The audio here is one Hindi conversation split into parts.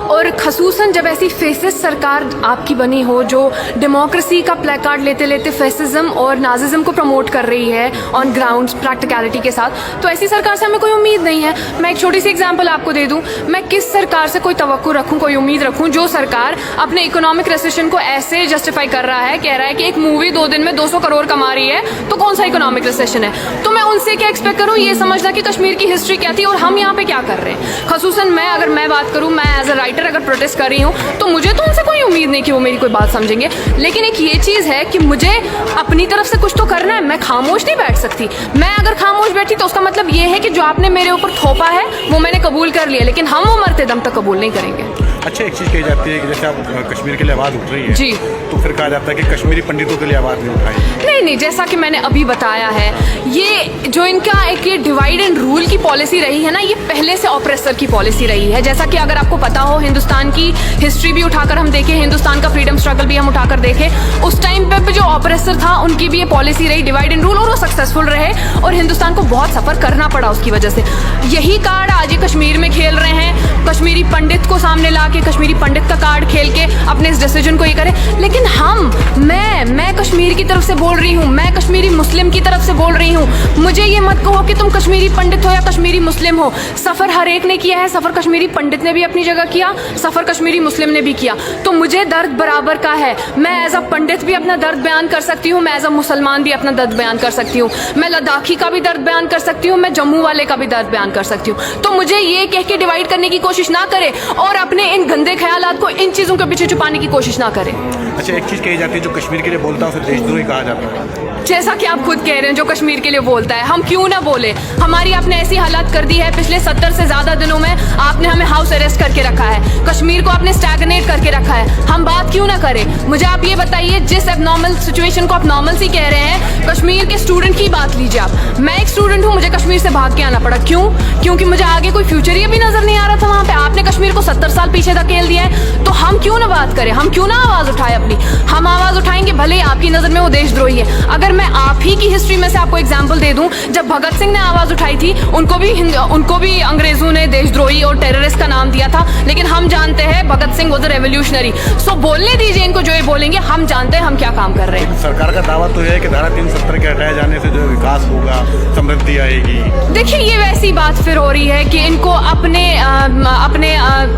और खसूसन जब ऐसी फेसिस्ट सरकार आपकी बनी हो जो डेमोक्रेसी का प्लेकार्ड लेते लेते फेसिज्म और नाजिज्म को प्रमोट कर रही है ऑन ग्राउंड प्रैक्टिकलिटी के साथ, तो ऐसी सरकार से हमें कोई उम्मीद नहीं है। मैं एक छोटी सी एग्जांपल आपको दे दूं, मैं किस सरकार से कोई तवक्को रखूं, कोई उम्मीद रखूं जो सरकार अपने इकोनॉमिक रिसेशन को ऐसे जस्टिफाई कर रहा है, कह रहा है कि एक मूवी 2 दिन में 200 करोड़ कमा रही है, तो कौन सा इकोनॉमिक रिसेशन है? तो मैं उनसे क्या एक्सपेक्ट करूं ये समझना कि कश्मीर की हिस्ट्री क्या थी और हम यहाँ पे क्या कर रहे हैं। खसूसन अगर मैं बात करूं, मैं एज अ राइटर अगर प्रोटेस्ट कर रही हूं तो मुझे तो उनसे कोई उम्मीद नहीं कि वो मेरी कोई बात समझेंगे, लेकिन एक ये चीज़ है कि मुझे अपनी तरफ से कुछ तो करना है। मैं खामोश नहीं बैठ सकती। मैं अगर खामोश बैठी तो उसका मतलब ये है कि जो आपने मेरे ऊपर थोपा है वो मैंने कबूल कर लिया, लेकिन हम वो मरते दम तक कबूल नहीं करेंगे। अच्छा, एक चीज़ कही जाती है कि जैसे आप कश्मीर के लिए आवाज़ उठ रही है जी, तो फिर कहा जाता है कि कश्मीरी पंडितों के लिए आवाज़ नहीं उठाई। नहीं, जैसा कि मैंने अभी बताया है, ये जो इनका एक ये डिवाइड एंड रूल की पॉलिसी रही है ना, ये पहले से ऑप्रेसर की पॉलिसी रही है। जैसा कि अगर आपको पता हो, हिंदुस्तान की हिस्ट्री भी उठाकर हम देखें, हिंदुस्तान का फ्रीडम स्ट्रगल भी हम उठाकर देखें, उस टाइम पे जो ऑप्रेसर था उनकी भी ये पॉलिसी रही डिवाइड एंड रूल, और वो सक्सेसफुल रहे और हिंदुस्तान को बहुत सफ़र करना पड़ा उसकी वजह से। यही कार्ड आज ये कश्मीर में खेल रहे हैं, कश्मीरी पंडित को सामने ला के, कश्मीरी पंडित का कार्ड खेल के अपने इस डिसीजन को ये करें। लेकिन मैं कश्मीर की तरफ से बोल रही हूँ, मैं कश्मीरी मुस्लिम की तरफ से बोल रही हूँ। मुझे ये मत कहो कि तुम कश्मीरी पंडित हो या कश्मीरी मुस्लिम हो। सफ़र हर एक ने किया है, सफ़र कश्मीरी पंडित ने भी अपनी जगह किया, सफ़र कश्मीरी मुस्लिम ने भी किया, तो मुझे दर्द बराबर का है। मैं एज अ पंडित भी अपना दर्द बयान कर सकती हूँ, मैं एज अ मुसलमान भी अपना दर्द बयान कर सकती हूँ, मैं लद्दाखी का भी दर्द बयान कर सकती हूँ, मैं जम्मू वाले का भी दर्द बयान कर सकती हूँ। तो मुझे ये कह के डिवाइड करने की कोशिश ना करे और अपने इन गंदे ख्यालात को इन चीज़ों के पीछे छुपाने की कोशिश ना करे। अच्छा, एक चीज़ कही जाती है जो कश्मीर के लिए बोलता है उसे देशद्रोही कहा जाता है। जैसा कि आप खुद कह रहे हैं, जो कश्मीर के लिए बोलता है, हम क्यों ना बोले? हमारी आपने ऐसी हालात कर दी है, पिछले 70 से ज़्यादा दिनों में आपने हमें हाउस अरेस्ट करके रखा है, कश्मीर को आपने स्टैगनेट करके रखा है, हम बात क्यों ना करें? मुझे आप ये बताइए, जिस एबनॉर्मल सिचुएशन को आप नॉर्मल सी कह रहे हैं, कश्मीर के स्टूडेंट की बात लीजिए आप। मैं एक स्टूडेंट हूँ, मुझे कश्मीर से भाग के आना पड़ा। क्यों? क्योंकि मुझे आगे कोई फ्यूचर ही अभी नजर नहीं आ रहा था वहाँ पे। आपने कश्मीर को 70 साल पीछे धकेल दिया है, तो हम क्यों ना बात करें? हम क्यों ना आवाज़ उठाए अपनी? हम आवाज़ उठाएंगे, भले ही आपकी नज़र में वो देशद्रोही है। अगर मैं आप ही की हिस्ट्री में से आपको एग्जाम्पल दे दूं, जब भगत सिंह ने आवाज़ उठाई थी, उनको भी अंग्रेजों ने देशद्रोही और टेररिस्ट का नाम दिया था, लेकिन हम जानते हैं Bhagat Singh was a revolutionary. सो बोलने दीजिए इनको जो ये बोलेंगे, हम जानते हैं हम क्या काम कर रहे हैं। सरकार का दावा तो है कि धारा 370 के हटाए जाने से जो विकास होगा, समृद्धि आएगी। देखिए, ये वैसी बात फिर हो रही है कि इनको अपने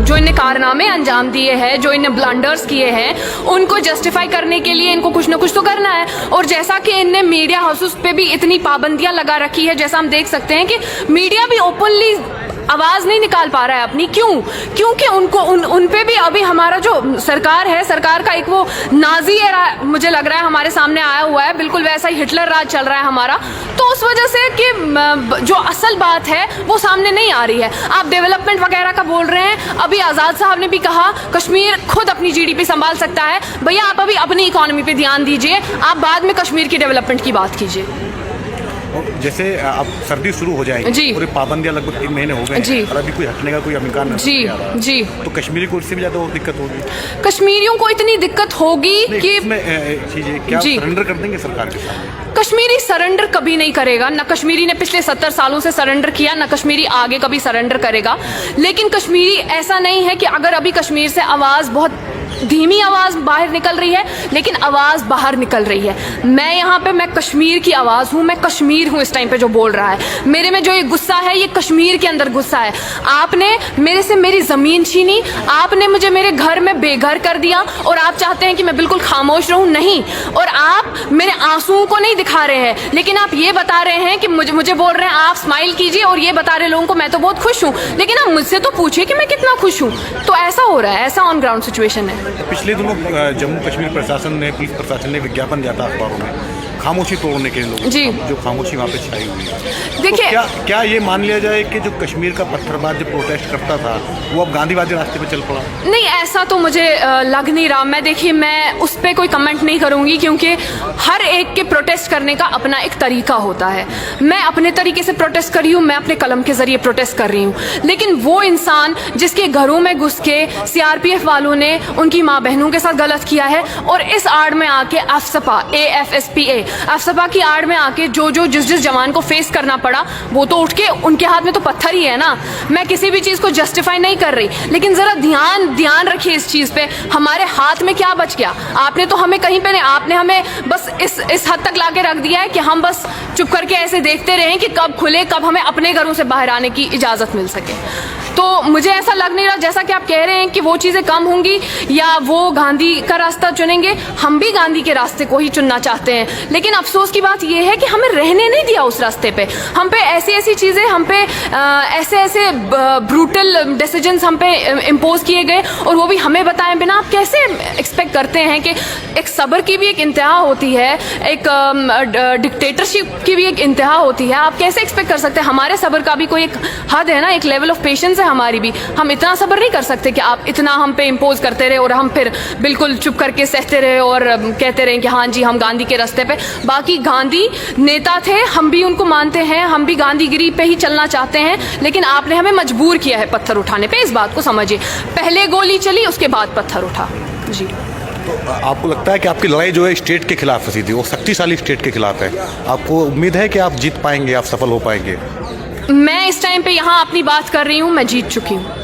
जो इन्हें कारनामे अंजाम दिए हैं, जो इन्हें ब्लंडर्स किए हैं, उनको जस्टिफाई करने के लिए इनको कुछ ना कुछ तो करना है। और जैसा कि इनने मीडिया हाउसेस पे भी इतनी पाबंदियां लगा रखी है, जैसा हम देख सकते हैं कि मीडिया भी ओपनली आवाज नहीं निकाल पा रहा है अपनी। क्योंकि उनको उन पे भी अभी हमारा जो सरकार है, सरकार का एक वो नाजी एरा मुझे लग रहा है हमारे सामने आया हुआ है, बिल्कुल वैसा ही हिटलर राज चल रहा है हमारा। तो उस वजह से कि जो असल बात है वो सामने नहीं आ रही है। आप डेवलपमेंट वगैरह का बोल रहे हैं, अभी आज़ाद साहब ने भी कहा कश्मीर खुद अपनी GDP संभाल सकता है। भैया, आप अभी अपनी इकोनॉमी पे ध्यान दीजिए, आप बाद में कश्मीर की डेवलपमेंट की बात कीजिए। जैसे अब सर्दी शुरू हो जाएगी जी, और पाबंदियां लगभग 3 महीने हो गए जी, और अभी कोई हटने का कोई इम्कान नहीं आ रहा। जी, तो कश्मीरी को इससे भी ज्यादा और दिक्कत होगी। कश्मीरियों को इतनी दिक्कत होगी कि क्या सरेंडर कर देंगे सरकार के सामने? कश्मीरी सरेंडर कभी नहीं करेगा। ना कश्मीरी ने पिछले 70 सालों से सरेंडर किया, ना कश्मीरी आगे कभी सरेंडर करेगा। लेकिन कश्मीरी ऐसा नहीं है कि अगर अभी कश्मीर से आवाज़ बहुत धीमी आवाज़ बाहर निकल रही है, लेकिन आवाज़ बाहर निकल रही है। मैं यहाँ पे मैं कश्मीर की आवाज़ हूँ, मैं कश्मीर हूँ इस टाइम पे जो बोल रहा है। मेरे में जो ये गुस्सा है, ये कश्मीर के अंदर गुस्सा है। आपने मेरे से मेरी ज़मीन छीनी, आपने मुझे मेरे घर में बेघर कर दिया, और आप चाहते हैं कि मैं बिल्कुल खामोश रहूँ? नहीं। और आप मेरे आंसुओं को नहीं दिखा रहे हैं, लेकिन आप ये बता रहे हैं कि मुझे बोल रहे हैं आप स्माइल कीजिए, और ये बता रहे लोगों को मैं तो बहुत खुश हूँ, लेकिन आप मुझसे तो पूछिए कि मैं कितना खुश हूँ। तो ऐसा हो रहा है, ऐसा ऑन ग्राउंड सिचुएशन है। पिछले दिनों जम्मू कश्मीर प्रशासन ने, पुलिस प्रशासन ने विज्ञापन दिया था अखबारों में खामोशी तोड़ने के लोग, जी, जो खामोशी वहाँ पे छाई हुई है। देखिए, तो क्या ये मान लिया जाए कि जो कश्मीर का पत्थरबाज जो प्रोटेस्ट करता था वो अब गांधीवादी रास्ते पे चल पड़ा? नहीं, ऐसा तो मुझे लग नहीं रहा। मैं उस पर कोई कमेंट नहीं करूँगी, क्योंकि हर एक के प्रोटेस्ट करने का अपना एक तरीका होता है। मैं अपने तरीके से प्रोटेस्ट कर रही हूँ, मैं अपने कलम के जरिए प्रोटेस्ट कर रही हूँ, लेकिन वो इंसान जिसके घरों में घुस के CRPF वालों ने उनकी माँ बहनों के साथ गलत किया है, और इस आड़ में आके AFSPA अफसपा की आड़ में आके जिस जवान को फेस करना पड़ा, वो तो उठ के उनके हाथ में तो पत्थर ही है ना। मैं किसी भी चीज़ को जस्टिफाई नहीं कर रही, लेकिन ज़रा ध्यान रखिए इस चीज़ पे। हमारे हाथ में क्या बच गया? आपने तो हमें कहीं पे नहीं, आपने हमें बस इस हद तक लाके रख दिया है कि हम बस चुप करके ऐसे देखते रहें कि कब खुले, कब हमें अपने घरों से बाहर आने की इजाज़त मिल सके। तो मुझे ऐसा लग नहीं रहा, जैसा कि आप कह रहे हैं कि वो चीज़ें कम होंगी या वो गांधी का रास्ता चुनेंगे। हम भी गांधी के रास्ते को ही चुनना चाहते हैं, लेकिन अफसोस की बात यह है कि हमें रहने नहीं दिया उस रास्ते पे। हम पे ऐसी चीज़ें, हम पे ऐसे ब्रूटल डिसीजंस हम पे इम्पोज किए गए, और वो भी हमें बताए बिना। आप कैसे एक्सपेक्ट करते हैं कि एक सब्र की भी एक इंतहा होती है, एक डिक्टेटरशिप की भी एक इंतहा होती है। आप कैसे एक्सपेक्ट कर सकते हैं? हमारे सब्र का भी कोई एक हद है ना, एक लेवल ऑफ पेशेंस है हमारी भी। हम इतना सब्र नहीं कर सकते कि आप इतना हम पे इम्पोज करते रहे और हम फिर बिल्कुल चुप करके सहते रहे और कहते रहे कि हाँ जी हम गांधी के रास्ते पे। बाकी गांधी नेता थे, हम भी उनको मानते हैं, हम भी गांधीगिरी पे ही चलना चाहते हैं, लेकिन आपने हमें मजबूर किया है पत्थर उठाने पे। इस बात को समझिए, पहले गोली चली, उसके बाद पत्थर उठा। जी, तो आपको लगता है कि आपकी लड़ाई जो है स्टेट के खिलाफ है, सीधी वो शक्तिशाली स्टेट के खिलाफ है? आपको उम्मीद है कि आप जीत पाएंगे, आप सफल हो पाएंगे? मैं इस टाइम पे यहाँ अपनी बात कर रही हूँ, मैं जीत चुकी हूँ।